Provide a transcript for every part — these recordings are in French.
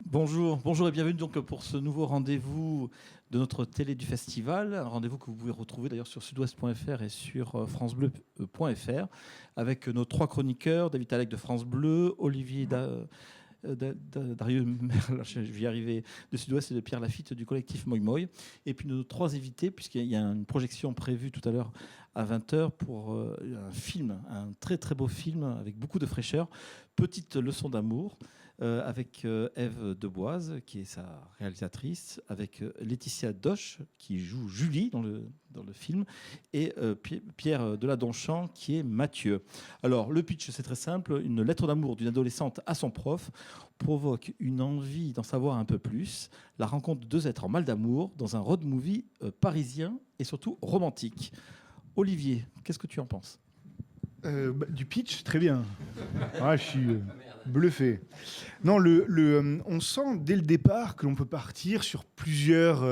Bonjour et bienvenue donc pour ce nouveau rendez-vous de notre télé du festival, un rendez-vous que vous pouvez retrouver d'ailleurs sur sudouest.fr et sur francebleu.fr avec nos trois chroniqueurs, David Alec de France Bleu, Olivier Darieux Merle, je vais y arriver, de Sud-Ouest et de Pierre Lafitte du collectif Moi Moi. Et puis nos trois invités, puisqu'il y a une projection prévue tout à l'heure à 20h pour un film, un très très beau film avec beaucoup de fraîcheur, Petite leçon d'amour, avec Ève Deboise, qui est sa réalisatrice, avec Laetitia Doche, qui joue Julie dans le film, et Pierre Deladonchamp, qui est Mathieu. Alors, le pitch, c'est très simple. Une lettre d'amour d'une adolescente à son prof provoque une envie d'en savoir un peu plus. La rencontre de deux êtres en mal d'amour dans un road movie parisien et surtout romantique. Olivier, qu'est-ce que tu en penses ? Du pitch, très bien. Je suis bluffé. Non, on sent dès le départ que l'on peut partir sur plusieurs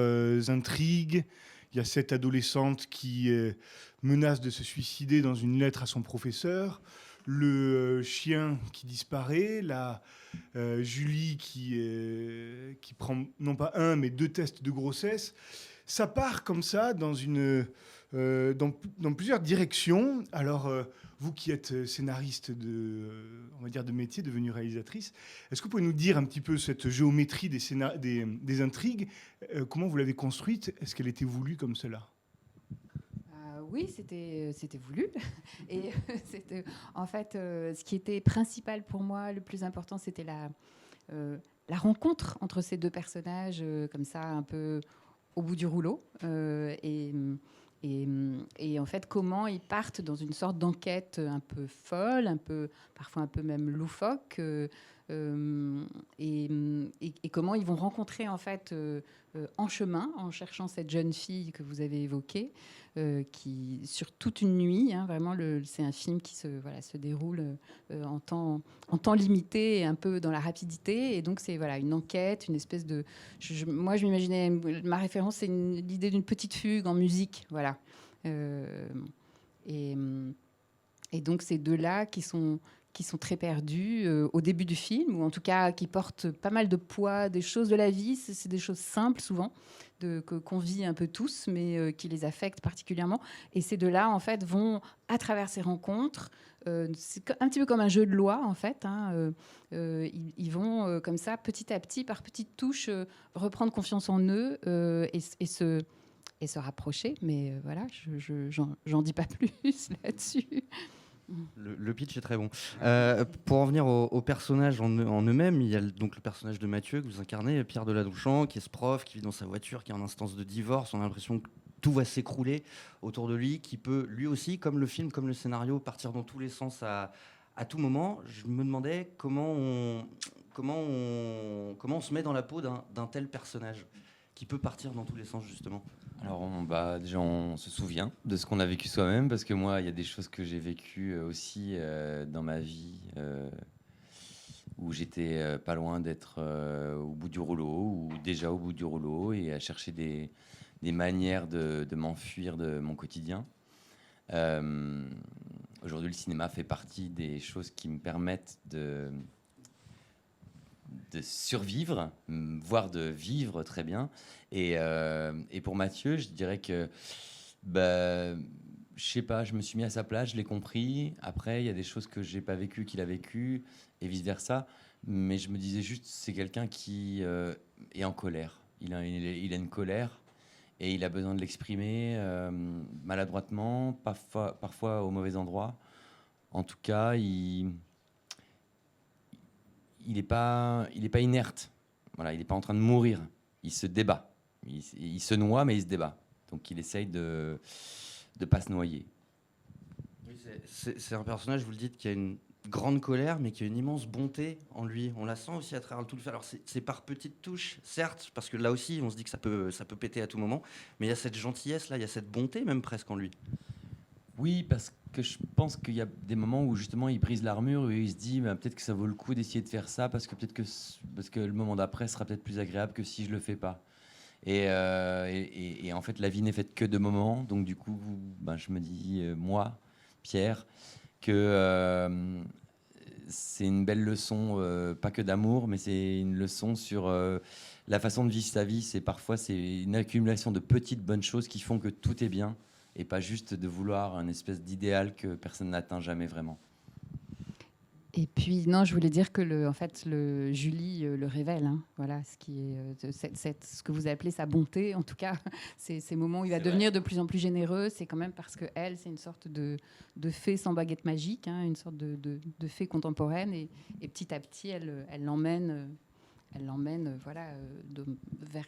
intrigues. Il y a cette adolescente qui menace de se suicider dans une lettre à son professeur, le chien qui disparaît, la Julie qui prend non pas un mais deux tests de grossesse. Ça part comme ça dans plusieurs directions. Alors, vous qui êtes scénariste on va dire de métier, devenue réalisatrice, est-ce que vous pouvez nous dire un petit peu cette géométrie des intrigues, comment vous l'avez construite? Est-ce qu'elle était voulue comme cela? Oui, c'était voulu. Et en fait, ce qui était principal pour moi, le plus important, c'était la rencontre entre ces deux personnages, comme ça, un peu au bout du rouleau. Et en fait, comment ils partent dans une sorte d'enquête un peu folle, parfois un peu même loufoque, et comment ils vont rencontrer en fait en chemin, en cherchant cette jeune fille que vous avez évoquée, qui sur toute une nuit, vraiment, c'est un film qui se déroule en temps limité et un peu dans la rapidité, et donc c'est une enquête, une espèce de... Moi, je m'imaginais, ma référence, c'est l'idée d'une petite fugue en musique, voilà. Et donc ces deux-là qui sont très perdus au début du film, ou en tout cas qui portent pas mal de poids, des choses de la vie, c'est des choses simples souvent, qu'on vit un peu tous, mais qui les affectent particulièrement. Et ces deux-là, en fait, vont, à travers ces rencontres, c'est un petit peu comme un jeu de loi, en fait, ils vont, comme ça, petit à petit, par petites touches, reprendre confiance en eux et se rapprocher. Mais voilà, j'en dis pas plus là-dessus. Le pitch est très bon. Pour en venir aux personnages en eux-mêmes, il y a donc le personnage de Mathieu que vous incarnez, Pierre Deladonchamp, qui est ce prof, qui vit dans sa voiture, qui est en instance de divorce. On a l'impression que tout va s'écrouler autour de lui, qui peut lui aussi, comme le film, comme le scénario, partir dans tous les sens à tout moment. Je me demandais comment on se met dans la peau d'un tel personnage qui peut partir dans tous les sens, justement. Alors, déjà, on se souvient de ce qu'on a vécu soi-même, parce que moi, il y a des choses que j'ai vécues aussi dans ma vie, où j'étais pas loin d'être au bout du rouleau, ou déjà au bout du rouleau, et à chercher des manières de m'enfuir de mon quotidien. Aujourd'hui, le cinéma fait partie des choses qui me permettent de survivre, voire de vivre très bien. Et pour Mathieu, je dirais que, je sais pas, je me suis mis à sa place, je l'ai compris. Après, il y a des choses que j'ai pas vécues, qu'il a vécues, et vice-versa. Mais je me disais juste, c'est quelqu'un qui est en colère. Il a une colère, et il a besoin de l'exprimer maladroitement, parfois au mauvais endroit. En tout cas, il n'est pas inerte. Voilà, il n'est pas en train de mourir. Il se débat. Il se noie, mais il se débat. Donc il essaye de ne pas se noyer. Oui, c'est un personnage, vous le dites, qui a une grande colère, mais qui a une immense bonté en lui. On la sent aussi à travers tout le fait. Alors c'est par petites touches, certes, parce que là aussi, on se dit que ça peut péter à tout moment. Mais il y a cette gentillesse là, il y a cette bonté même presque en lui. Oui, parce que je pense qu'il y a des moments où justement il brise l'armure, où il se dit peut-être que ça vaut le coup d'essayer de faire ça, parce que le moment d'après sera peut-être plus agréable que si je le fais pas. Et en fait, la vie n'est faite que de moments. Donc du coup, je me dis, moi, Pierre, que c'est une belle leçon, pas que d'amour, mais c'est une leçon sur la façon de vivre sa vie. Parfois, c'est une accumulation de petites bonnes choses qui font que tout est bien, et pas juste de vouloir un espèce d'idéal que personne n'atteint jamais vraiment. Et puis, non, je voulais dire que Julie le révèle. Hein. Voilà, ce qui est ce que vous appelez sa bonté, en tout cas, ces moments où il va devenir de plus en plus généreux, c'est quand même parce que elle, c'est une sorte de fée sans baguette magique, hein, une sorte de fée contemporaine, et petit à petit, elle l'emmène. Voilà, vers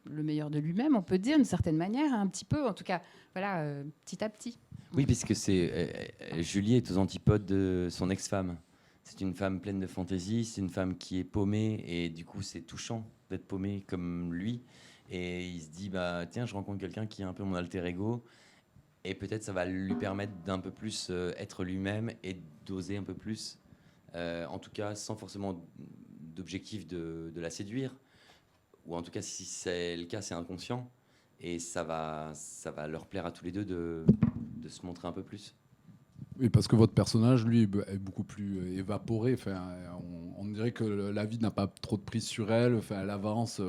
le meilleur de lui-même, on peut dire, d'une certaine manière, un petit peu, en tout cas, voilà, petit à petit. Oui, puisque Julie est aux antipodes de son ex-femme. C'est une femme pleine de fantaisie, c'est une femme qui est paumée, et du coup, c'est touchant d'être paumée comme lui. Et il se dit, bah, tiens, je rencontre quelqu'un qui est un peu mon alter ego, et peut-être ça va lui permettre d'un peu plus être lui-même et d'oser un peu plus, en tout cas, sans forcément d'objectif de la séduire, ou en tout cas, si c'est le cas, c'est inconscient, et ça va leur plaire à tous les deux de se montrer un peu plus. Oui, parce que votre personnage, lui, est beaucoup plus évaporé. Enfin, on dirait que la vie n'a pas trop de prise sur elle. Enfin, elle avance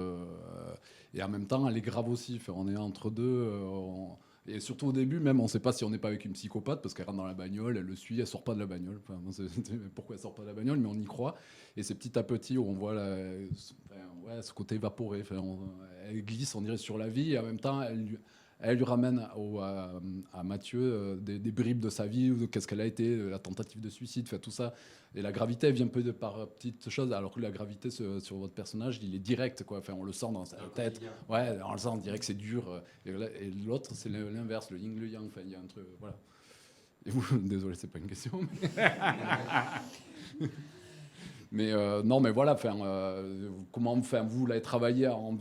et en même temps, elle est grave aussi. Enfin, on est entre deux. Et surtout au début, même, on ne sait pas si on n'est pas avec une psychopathe parce qu'elle rentre dans la bagnole, elle le suit, elle sort pas de la bagnole. Enfin, pourquoi elle sort pas de la bagnole, mais on y croit. Et c'est petit à petit où on voit ce côté évaporé. Enfin, elle glisse, on dirait, sur la vie et en même temps, elle lui ramène à Mathieu des bribes de sa vie, de qu'est-ce qu'elle a été, la tentative de suicide, tout ça. Et la gravité, elle vient un peu par petites choses, alors que la gravité sur votre personnage, il est direct, quoi. Enfin, on le sent dans sa tête. Ouais, on le sent, on dirait que c'est dur. Et l'autre, c'est l'inverse, le yin, le yang. Enfin, il y a un truc, voilà. Et vous, désolé, c'est pas une question. Mais non, mais voilà, comment vous l'avez travaillé au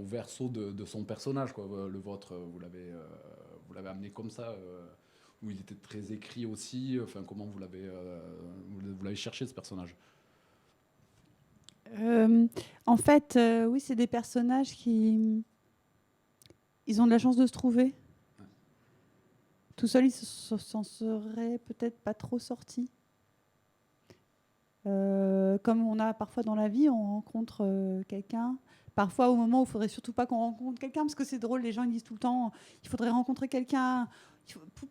verso de son personnage, quoi. Le vôtre, vous l'avez amené comme ça, où il était très écrit aussi. Enfin, comment vous l'avez cherché, ce personnage? En fait, oui, c'est des personnages qui ils ont de la chance de se trouver. Tout seul, ils s'en seraient peut-être pas trop sortis. Comme on a parfois dans la vie, on rencontre quelqu'un. Parfois, au moment où il faudrait surtout pas qu'on rencontre quelqu'un, parce que c'est drôle, les gens ils disent tout le temps, il faudrait rencontrer quelqu'un.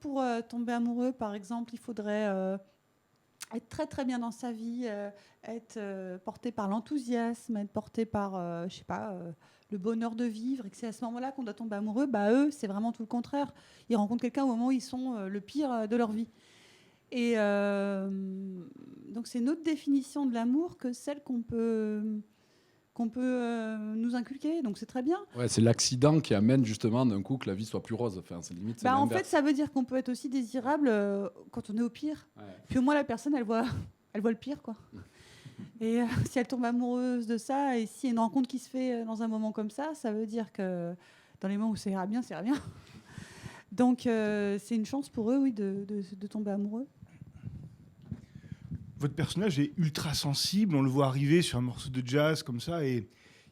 Pour tomber amoureux, par exemple, il faudrait être très très bien dans sa vie, être porté par l'enthousiasme, être porté par, je sais pas, le bonheur de vivre, et que c'est à ce moment-là qu'on doit tomber amoureux. Bah eux, c'est vraiment tout le contraire. Ils rencontrent quelqu'un au moment où ils sont le pire de leur vie. Et donc c'est une autre définition de l'amour que celle qu'on peut nous inculquer. Donc c'est très bien. Ouais, c'est l'accident qui amène justement d'un coup que la vie soit plus rose. Enfin, c'est limite. En fait, ça veut dire qu'on peut être aussi désirable quand on est au pire. Ouais. Puis au moins la personne, elle voit le pire, quoi. Et si elle tombe amoureuse de ça, et s'il y a une rencontre qui se fait dans un moment comme ça, ça veut dire que dans les moments où ça ira bien, ça ira bien. Donc c'est une chance pour eux, oui, de tomber amoureux. Votre personnage est ultra sensible, on le voit arriver sur un morceau de jazz comme ça, et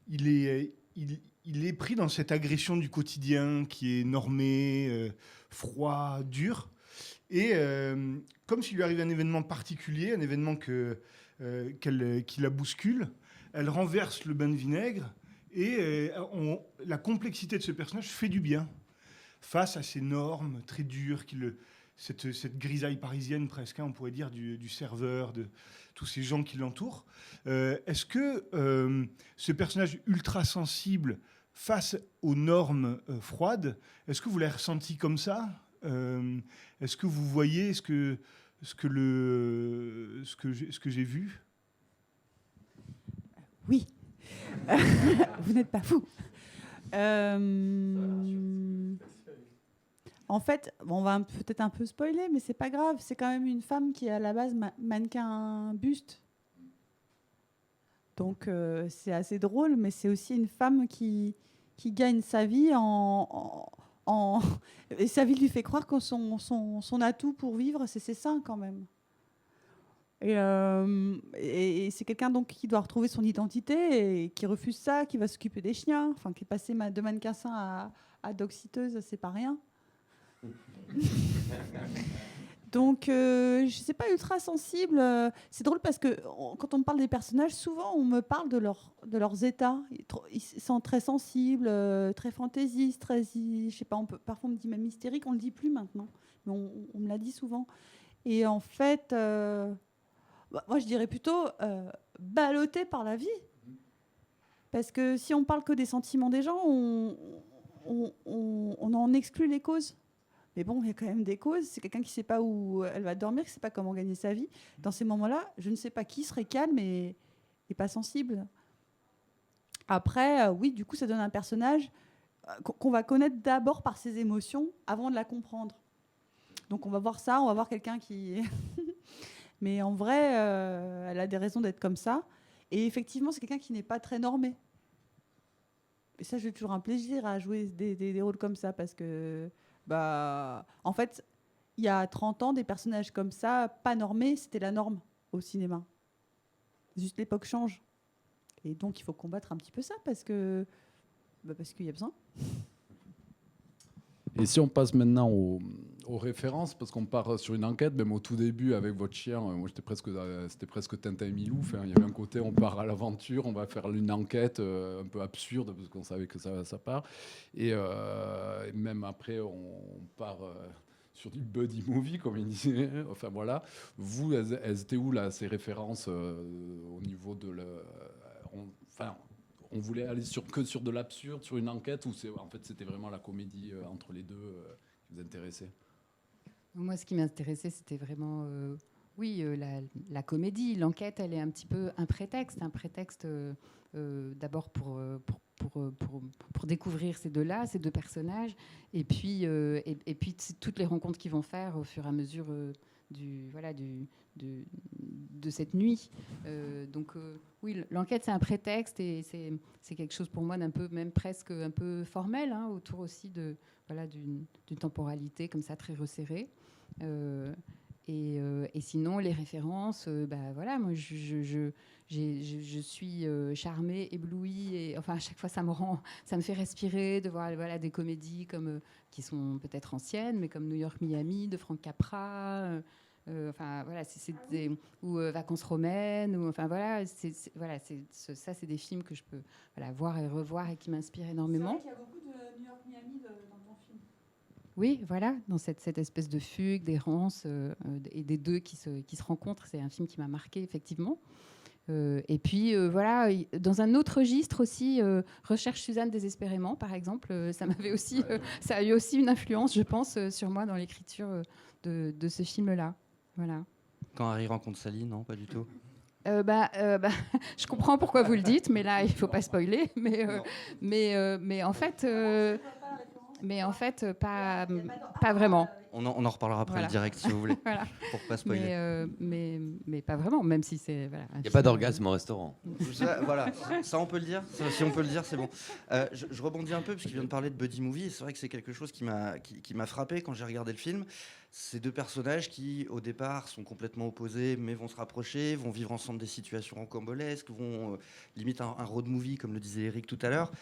il est pris dans cette agression du quotidien qui est normé, froid, dur. Et comme s'il lui arrive un événement particulier, un événement qui la bouscule, elle renverse le bain de vinaigre, et la complexité de ce personnage fait du bien face à ces normes très dures cette grisaille parisienne presque, hein, on pourrait dire, du serveur, de tous ces gens qui l'entourent. Est-ce que ce personnage ultra sensible face aux normes froides, est-ce que vous l'avez ressenti comme ça? Est-ce que vous voyez ce que j'ai vu? Oui. Vous n'êtes pas fou. En fait, on va peut-être un peu spoiler, mais c'est pas grave. C'est quand même une femme qui est à la base mannequin buste. Donc c'est assez drôle, mais c'est aussi une femme qui gagne sa vie et sa vie lui fait croire que son atout pour vivre, c'est ses seins quand même. Et c'est quelqu'un donc qui doit retrouver son identité et qui refuse ça, qui va s'occuper des chiens, enfin qui est passé de mannequin sein à dog-siteuse, c'est pas rien. Donc, je ne suis pas ultra sensible. C'est drôle parce que quand on me parle des personnages, souvent on me parle de leurs états. Ils sont très sensibles, très fantaisistes, très, je sais pas, parfois on me dit même hystérique, on ne le dit plus maintenant. Mais on me l'a dit souvent. Et en fait, moi je dirais plutôt ballotté par la vie. Parce que si on parle que des sentiments des gens, on en exclut les causes. Mais bon, il y a quand même des causes. C'est quelqu'un qui ne sait pas où elle va dormir, qui ne sait pas comment gagner sa vie. Dans ces moments-là, je ne sais pas qui serait calme et pas sensible. Après, oui, du coup, ça donne un personnage qu'on va connaître d'abord par ses émotions avant de la comprendre. Donc on va voir ça, on va voir quelqu'un qui... Mais en vrai, elle a des raisons d'être comme ça. Et effectivement, c'est quelqu'un qui n'est pas très normé. Et ça, j'ai toujours un plaisir à jouer des rôles comme ça parce que, en fait, il y a 30 ans, des personnages comme ça, pas normés, c'était la norme au cinéma. Juste l'époque change. Et donc, il faut combattre un petit peu ça parce qu'il y a besoin. Et si on passe maintenant aux références, parce qu'on part sur une enquête, même au tout début avec votre chien, moi c'était presque Tintin et Milou. Enfin, il y avait un côté, on part à l'aventure, on va faire une enquête un peu absurde parce qu'on savait que ça part. Et même après, on part sur du buddy movie, comme il disait. Enfin voilà. Vous, elles étaient où là ces références au niveau de on voulait aller que sur de l'absurde, sur une enquête, ou en fait c'était vraiment la comédie entre les deux qui vous intéressait? Moi, ce qui m'intéressait, c'était vraiment, la comédie. L'enquête, elle est un petit peu un prétexte d'abord pour découvrir ces deux-là, ces deux personnages, et puis toutes les rencontres qu'ils vont faire au fur et à mesure de cette nuit. Oui, l'enquête, c'est un prétexte et c'est quelque chose pour moi d'un peu, même presque un peu formel, autour aussi d'une temporalité comme ça très resserrée. Et sinon, les références, moi, je suis charmée, éblouie, et enfin, à chaque fois, ça me fait respirer de voir des comédies qui sont peut-être anciennes, mais comme New York, Miami, de Frank Capra, ou Vacances romaines, ou ça, c'est des films que je peux voir et revoir et qui m'inspirent énormément. C'est vrai qu'il y a beaucoup de New York, Miami dans ton film. Oui, voilà, dans cette espèce de fugue, d'errance, et des deux qui se rencontrent. C'est un film qui m'a marqué, effectivement. Et puis, dans un autre registre aussi, Recherche Suzanne désespérément, par exemple, ça a eu aussi une influence, je pense, sur moi dans l'écriture de ce film-là. Voilà. Quand Harry rencontre Sally, non, pas du tout. Je comprends pourquoi vous le dites, mais là, il ne faut pas spoiler. Mais en fait... pas vraiment. On en reparlera après le direct, si vous voulez, voilà. pour pas spoiler. Mais pas vraiment, même si c'est... Il n'y a pas d'orgasme au restaurant. Voilà, ça on peut le dire. Si on peut le dire, c'est bon. Je rebondis un peu, parce qu'il vient de parler de buddy movie, et c'est vrai que c'est quelque chose qui m'a frappé quand j'ai regardé le film. Ces deux personnages qui, au départ, sont complètement opposés, mais vont se rapprocher, vont vivre ensemble des situations rocambolesques, vont limite un road movie, comme le disait Eric tout à l'heure.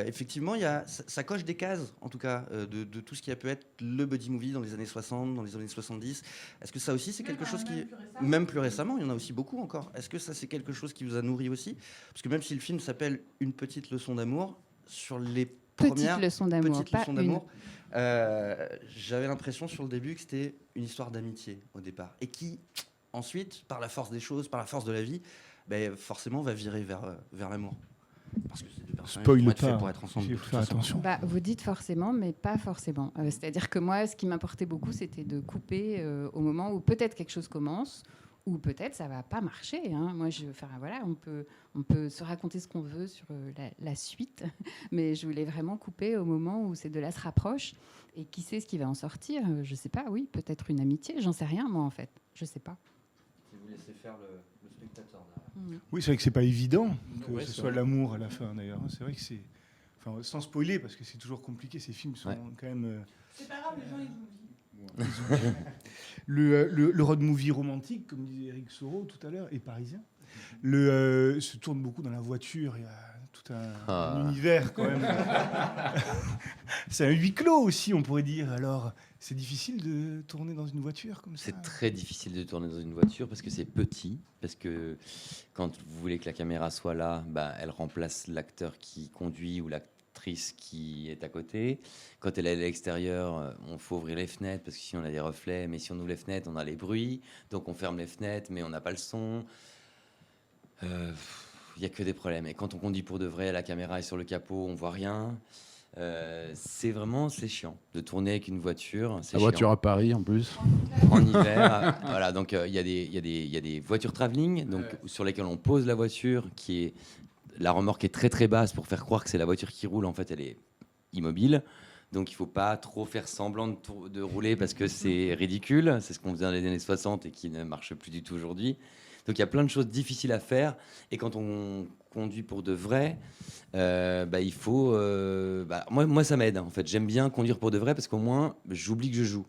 Effectivement, ça coche des cases, en tout cas, de tout ce qui a pu être le buddy movie dans les années 60, dans les années 70. Est-ce que ça aussi, c'est quelque chose qui... Même plus récemment, il y en a aussi beaucoup encore. Est-ce que ça, c'est quelque chose qui vous a nourri aussi? Parce que même si le film s'appelle Une petite leçon d'amour, sur les premières petites leçons d'amour, j'avais l'impression sur le début que c'était une histoire d'amitié au départ, et qui ensuite, par la force des choses, par la force de la vie, forcément va virer vers l'amour. Parce que c'est deux personnages qui vont être faits pour être ensemble. Il faut faire attention. Vous dites forcément, mais pas forcément. C'est-à-dire que moi, ce qui m'importait beaucoup, c'était de couper au moment où peut-être quelque chose commence, ou peut-être ça va pas marcher. Moi, on peut se raconter ce qu'on veut sur la suite, mais je voulais vraiment couper au moment où ces deux-là se rapprochent. Et qui sait ce qui va en sortir? Je sais pas. Oui, peut-être une amitié. J'en sais rien, moi, en fait. Je sais pas. Si vous laissez faire le spectateur. Oui, c'est vrai que c'est pas évident que ce soit l'amour à la fin, d'ailleurs. C'est vrai que c'est... Enfin, sans spoiler, parce que c'est toujours compliqué, ces films sont quand même... C'est pas grave, les gens, ils oublient. Le road movie romantique, comme disait Eric Soro tout à l'heure, et parisien, se tourne beaucoup dans la voiture. Il y a tout tout un univers quand même. C'est un huis clos aussi, on pourrait dire. Alors, c'est difficile de tourner dans une voiture comme ça? C'est très difficile de tourner dans une voiture parce que c'est petit, parce que quand vous voulez que la caméra soit là, elle remplace l'acteur qui conduit ou l'actrice qui est à côté. Quand elle est à l'extérieur, on faut ouvrir les fenêtres parce que sinon on a des reflets, mais si on ouvre les fenêtres, on a les bruits, donc on ferme les fenêtres, mais on n'a pas le son. Il n'y a que des problèmes. Et quand on conduit pour de vrai, la caméra est sur le capot, on voit rien. C'est chiant de tourner avec une voiture. La voiture à Paris en plus. En hiver, voilà. Donc il y a des voitures travelling, donc sur lesquelles on pose la voiture, la remorque est très très basse pour faire croire que c'est la voiture qui roule. En fait, elle est immobile. Donc il faut pas trop faire semblant de rouler parce que c'est ridicule. C'est ce qu'on faisait dans les années 60 et qui ne marche plus du tout aujourd'hui. Donc il y a plein de choses difficiles à faire. Et quand on conduit pour de vrai, il faut... moi, ça m'aide, en fait. J'aime bien conduire pour de vrai parce qu'au moins, j'oublie que je joue.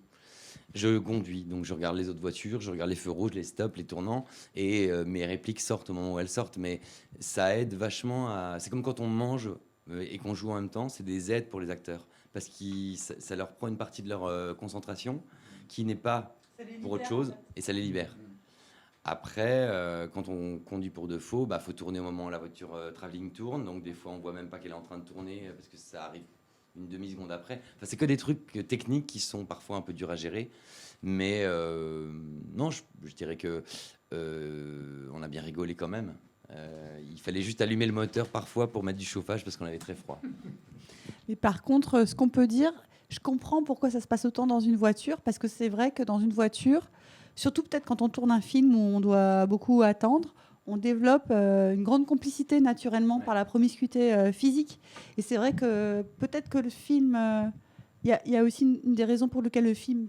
Je conduis, donc je regarde les autres voitures, je regarde les feux rouges, les stops, les tournants, et mes répliques sortent au moment où elles sortent. Mais ça aide vachement à... C'est comme quand on mange et qu'on joue en même temps, c'est des aides pour les acteurs. Parce que ça leur prend une partie de leur concentration qui n'est pas pour autre chose, et ça les libère. Après, quand on conduit pour de faux, faut tourner au moment où la voiture travelling tourne. Donc des fois, on voit même pas qu'elle est en train de tourner parce que ça arrive une demi-seconde après. Enfin, c'est que des trucs techniques qui sont parfois un peu durs à gérer. Mais non, je dirais que on a bien rigolé quand même. Il fallait juste allumer le moteur parfois pour mettre du chauffage parce qu'on avait très froid. Mais par contre, ce qu'on peut dire, je comprends pourquoi ça se passe autant dans une voiture, parce que c'est vrai que dans une voiture, surtout peut-être quand on tourne un film où on doit beaucoup attendre, on développe une grande complicité naturellement par la promiscuité physique. Et c'est vrai que peut-être que le film... Il y a aussi une des raisons pour lesquelles le film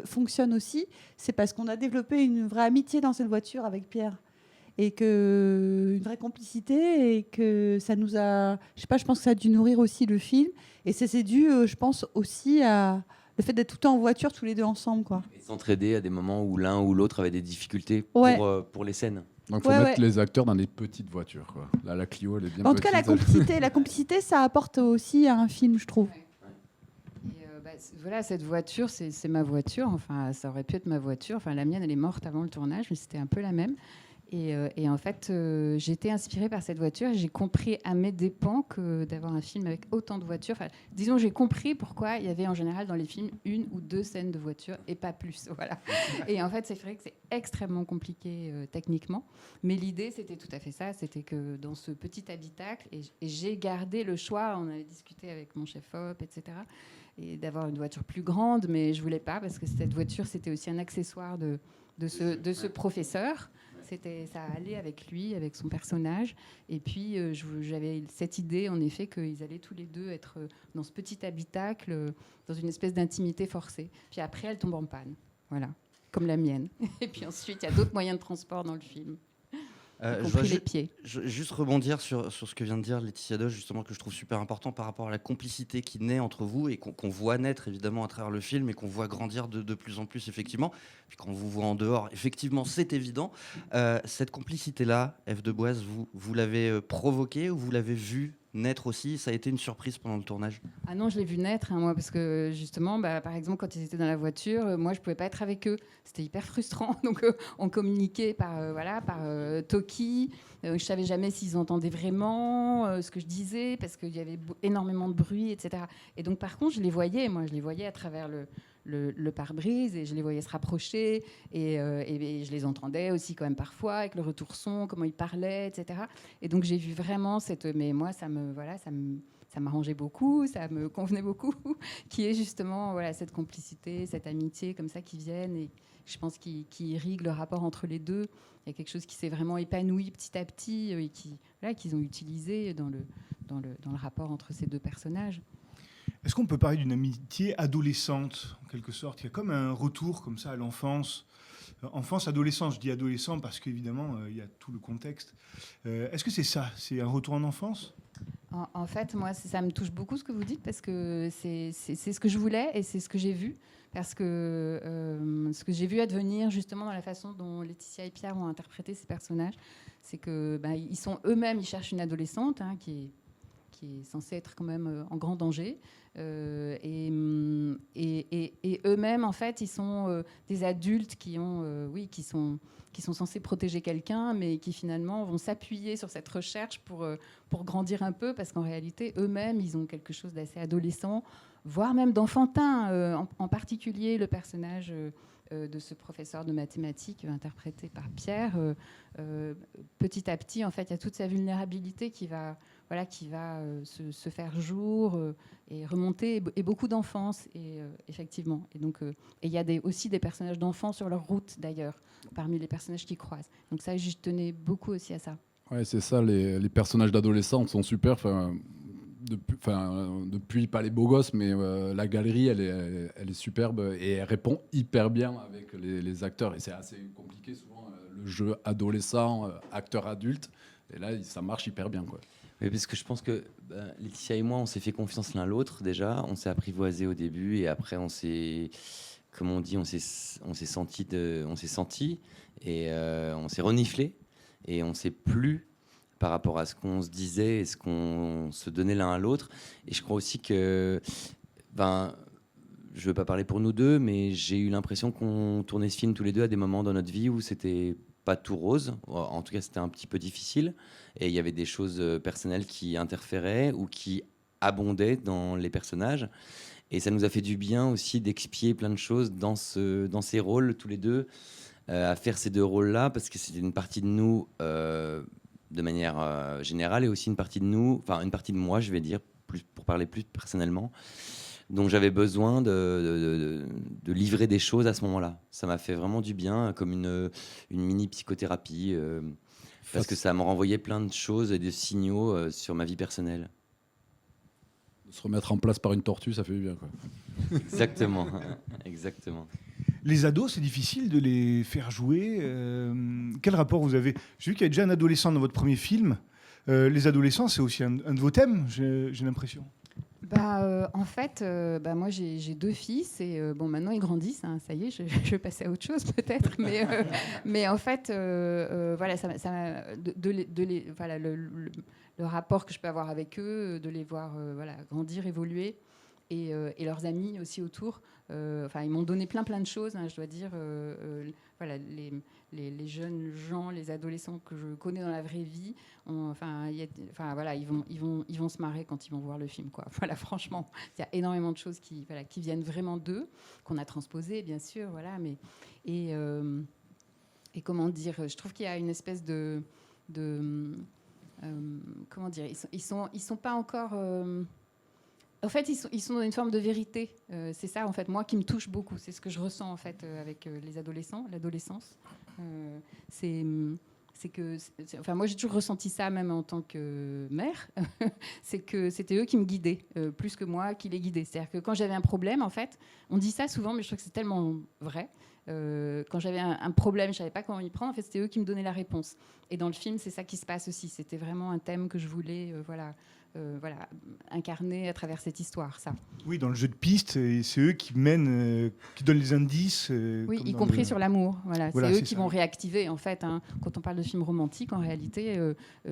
fonctionne aussi, c'est parce qu'on a développé une vraie amitié dans cette voiture avec Pierre. Et une vraie complicité, et que ça nous a... je pense que ça a dû nourrir aussi le film. Et c'est dû, je pense, aussi à... le fait d'être tout le temps en voiture, tous les deux ensemble, quoi. Et s'entraider à des moments où l'un ou l'autre avait des difficultés pour les scènes. Donc il faut mettre les acteurs dans des petites voitures, quoi. Là, la Clio, elle est bien petite. En tout cas, la complicité, ça apporte aussi à un film, je trouve. Voilà, cette voiture, c'est ma voiture. Enfin, ça aurait pu être ma voiture. Enfin, la mienne, elle est morte avant le tournage, mais c'était un peu la même. Et en fait, j'ai été inspirée par cette voiture et j'ai compris à mes dépens que d'avoir un film avec autant de voitures... Enfin, disons, j'ai compris pourquoi il y avait en général dans les films 1 ou 2 scènes de voitures et pas plus. Voilà. Et en fait, c'est vrai que c'est extrêmement compliqué techniquement. Mais l'idée, c'était tout à fait ça. C'était que dans ce petit habitacle, et j'ai gardé le choix, on avait discuté avec mon chef-op, etc., et d'avoir une voiture plus grande, mais je voulais pas parce que cette voiture, c'était aussi un accessoire de ce professeur. Ça allait avec lui, avec son personnage. Et puis, j'avais cette idée, en effet, qu'ils allaient tous les deux être dans ce petit habitacle, dans une espèce d'intimité forcée. Puis après, elle tombe en panne. Voilà, comme la mienne. Et puis ensuite, il y a d'autres moyens de transport dans le film. Y compris les pieds. Juste rebondir sur ce que vient de dire Laetitia Doche, justement, que je trouve super important par rapport à la complicité qui naît entre vous et qu'on voit naître évidemment à travers le film et qu'on voit grandir de plus en plus, effectivement. Puis quand on vous voit en dehors, effectivement, c'est évident. Cette complicité-là, Ève Deboise, vous l'avez provoquée ou vous l'avez vue naître aussi? Ça a été une surprise pendant le tournage? Ah non, je l'ai vu naître, moi, parce que justement, par exemple, quand ils étaient dans la voiture, moi, je pouvais pas être avec eux. C'était hyper frustrant. Donc, on communiquait par talkie. Je savais jamais s'ils entendaient vraiment ce que je disais, parce qu'il y avait énormément de bruit, etc. Et donc, par contre, je les voyais à travers le pare-brise, et je les voyais se rapprocher, et je les entendais aussi quand même parfois avec le retour son, comment ils parlaient, etc. Et donc j'ai vu vraiment mais moi ça m'arrangeait beaucoup, ça me convenait beaucoup, qui est justement cette complicité, cette amitié comme ça qui viennent, et je pense qui irrigue le rapport entre les deux. Il y a quelque chose qui s'est vraiment épanoui petit à petit, et qu'ils ont utilisé dans le rapport entre ces deux personnages. Est-ce qu'on peut parler d'une amitié adolescente, en quelque sorte? Il y a comme un retour comme ça à l'enfance. Enfance-adolescence, je dis adolescent parce qu'évidemment, il y a tout le contexte. Est-ce que c'est ça? C'est un retour en enfance? En fait, moi, ça me touche beaucoup ce que vous dites, parce que c'est ce que je voulais et c'est ce que j'ai vu. parce que ce que j'ai vu advenir justement dans la façon dont Laetitia et Pierre ont interprété ces personnages, c'est que ils sont eux-mêmes, ils cherchent une adolescente qui est censée être quand même en grand danger, et eux-mêmes en fait ils sont des adultes qui sont censés protéger quelqu'un, mais qui finalement vont s'appuyer sur cette recherche pour grandir un peu, parce qu'en réalité eux-mêmes ils ont quelque chose d'assez adolescent, voire même d'enfantin, en particulier le personnage de ce professeur de mathématiques interprété par Pierre. Petit à petit, en fait, il y a toute sa vulnérabilité qui va se faire jour et remonter, et beaucoup d'enfance, effectivement. Et donc, il y a aussi des personnages d'enfants sur leur route, d'ailleurs, parmi les personnages qui croisent. Donc ça, je tenais beaucoup aussi à ça. Ouais, c'est ça, les personnages d'adolescents sont super. Depuis pas les beaux gosses, mais la galerie, elle est superbe et elle répond hyper bien avec les acteurs. Et c'est assez compliqué souvent, le jeu adolescent, acteur adulte. Et là, ça marche hyper bien, quoi. Oui, parce que je pense que Laetitia et moi, on s'est fait confiance l'un l'autre déjà. On s'est apprivoisé au début et après, on s'est senti et on s'est reniflé et on s'est plu par rapport à ce qu'on se disait et ce qu'on se donnait l'un à l'autre. Et je crois aussi que, je ne veux pas parler pour nous deux, mais j'ai eu l'impression qu'on tournait ce film tous les deux à des moments dans notre vie où c'était pas tout rose. En tout cas, c'était un petit peu difficile. Et il y avait des choses personnelles qui interféraient ou qui abondaient dans les personnages. Et ça nous a fait du bien aussi d'expier plein de choses dans ces rôles, tous les deux, à faire ces deux rôles-là, parce que c'était une partie de nous... de manière générale, et aussi une partie de moi, je vais dire, pour parler plus personnellement, dont j'avais besoin de livrer des choses à ce moment-là. Ça m'a fait vraiment du bien, comme une mini psychothérapie, parce que ça m'a renvoyé plein de choses et de signaux sur ma vie personnelle. De se remettre en place par une tortue, ça fait du bien, quoi. Exactement, exactement. Les ados, c'est difficile de les faire jouer. Quel rapport vous avez? J'ai vu qu'il y a déjà un adolescent dans votre premier film. Les adolescents, c'est aussi un de vos thèmes, j'ai l'impression. En fait, moi j'ai 2 fils et maintenant ils grandissent, hein, ça y est, je vais passer à autre chose peut-être, mais en fait, le rapport que je peux avoir avec eux, de les voir grandir, évoluer, et leurs amis aussi autour. Ils m'ont donné plein de choses, hein, je dois dire. Les jeunes gens, les adolescents que je connais dans la vraie vie, ils vont se marrer quand ils vont voir le film, quoi. Voilà, franchement, il y a énormément de choses qui viennent vraiment d'eux, qu'on a transposées, bien sûr, voilà. Et comment dire, je trouve qu'il y a une espèce de comment dire, ils sont pas encore. En fait, ils sont dans une forme de vérité. C'est ça, en fait, moi, qui me touche beaucoup. C'est ce que je ressens, en fait, avec les adolescents, l'adolescence. Moi, j'ai toujours ressenti ça, même en tant que mère. C'est que c'était eux qui me guidaient, plus que moi qui les guidais. C'est-à-dire que quand j'avais un problème, en fait, on dit ça souvent, mais je trouve que c'est tellement vrai. Quand j'avais un problème, je savais pas comment y prendre. En fait, c'était eux qui me donnaient la réponse. Et dans le film, c'est ça qui se passe aussi. C'était vraiment un thème que je voulais, incarner à travers cette histoire, ça. Oui, dans le jeu de piste, c'est eux qui mènent, qui donnent les indices. Oui, y compris sur l'amour. Voilà, c'est eux qui vont réactiver, en fait. Hein. Quand on parle de film romantique, en réalité,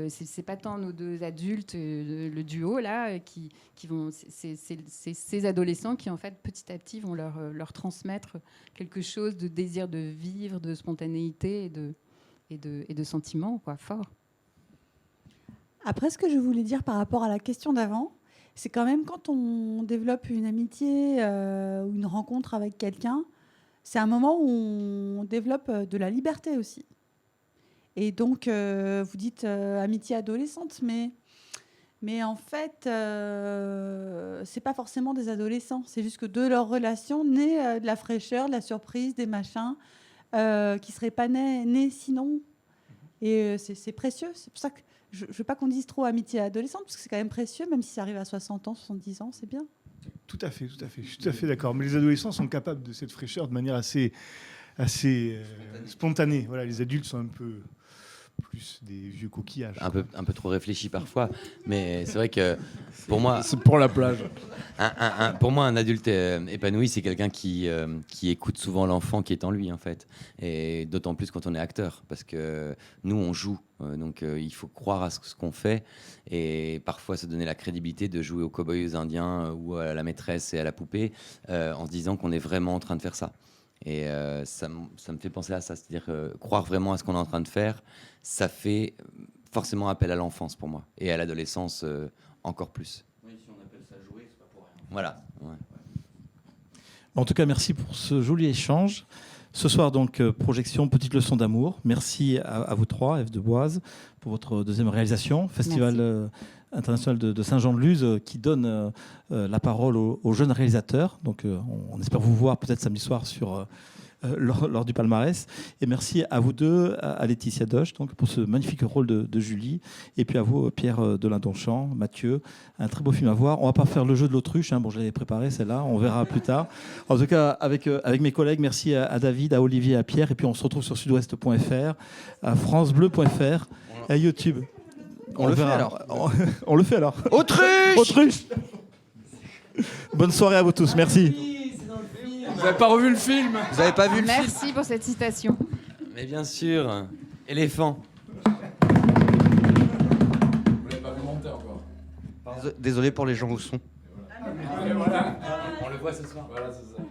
c'est pas tant nos 2 adultes, le duo là, qui vont. C'est ces adolescents qui, en fait, petit à petit, vont leur transmettre quelque chose de désir de vivre, de spontanéité et de sentiments, quoi, forts. Après, ce que je voulais dire par rapport à la question d'avant, c'est quand même quand on développe une amitié ou une rencontre avec quelqu'un, c'est un moment où on développe de la liberté aussi. Et donc, vous dites amitié adolescente, mais en fait, c'est pas forcément des adolescents. C'est juste que de leur relation naît de la fraîcheur, de la surprise, des machins qui seraient pas nés sinon. Et c'est précieux. C'est pour ça que je ne veux pas qu'on dise trop amitié adolescente, parce que c'est quand même précieux, même si ça arrive à 60 ans, 70 ans, c'est bien. Tout à fait. Je suis tout à fait d'accord. Mais les adolescents sont capables de cette fraîcheur de manière assez spontanée. Voilà, les adultes sont un peu plus des vieux coquillages. Un peu trop réfléchi parfois, mais c'est vrai que pour moi, C'est pour la plage. pour moi, un adulte épanoui, c'est quelqu'un qui écoute souvent l'enfant qui est en lui, en fait. Et d'autant plus quand on est acteur, parce que nous, on joue. Donc, il faut croire à ce qu'on fait et parfois se donner la crédibilité de jouer aux cow-boys aux Indiens ou à la maîtresse et à la poupée en se disant qu'on est vraiment en train de faire ça. Et ça me fait penser à ça, c'est-à-dire croire vraiment à ce qu'on est en train de faire, ça fait forcément appel à l'enfance pour moi, et à l'adolescence encore plus. Oui, si on appelle ça jouer, c'est pas pour rien. Voilà. Ouais. En tout cas, merci pour ce joli échange. Ce soir, donc, projection Petite leçon d'amour. Merci à vous trois, Ève de Boise, pour votre deuxième réalisation. Festival international de Saint-Jean-de-Luz qui donne la parole aux jeunes réalisateurs. Donc, on espère vous voir peut-être samedi soir lors du palmarès. Et merci à vous deux, à Laetitia Doche, donc, pour ce magnifique rôle de Julie. Et puis à vous, Pierre Delain-Donchamp, Mathieu. Un très beau film à voir. On ne va pas faire le jeu de l'autruche. Bon, je l'avais préparé, celle-là. On verra plus tard. En tout cas, avec mes collègues, merci à David, à Olivier, à Pierre. Et puis on se retrouve sur sudouest.fr, à francebleu.fr, à YouTube. On le fait alors. On le fait alors. Autruche. Autruche. Bonne soirée à vous tous. Merci. Vous n'avez pas revu le film? Vous avez pas vu le film? Merci pour cette citation. Mais bien sûr, éléphant. Vous l'avez pas vu monter encore. Désolé pour les gens au son. Voilà. On le voit ce soir. Voilà, c'est ça.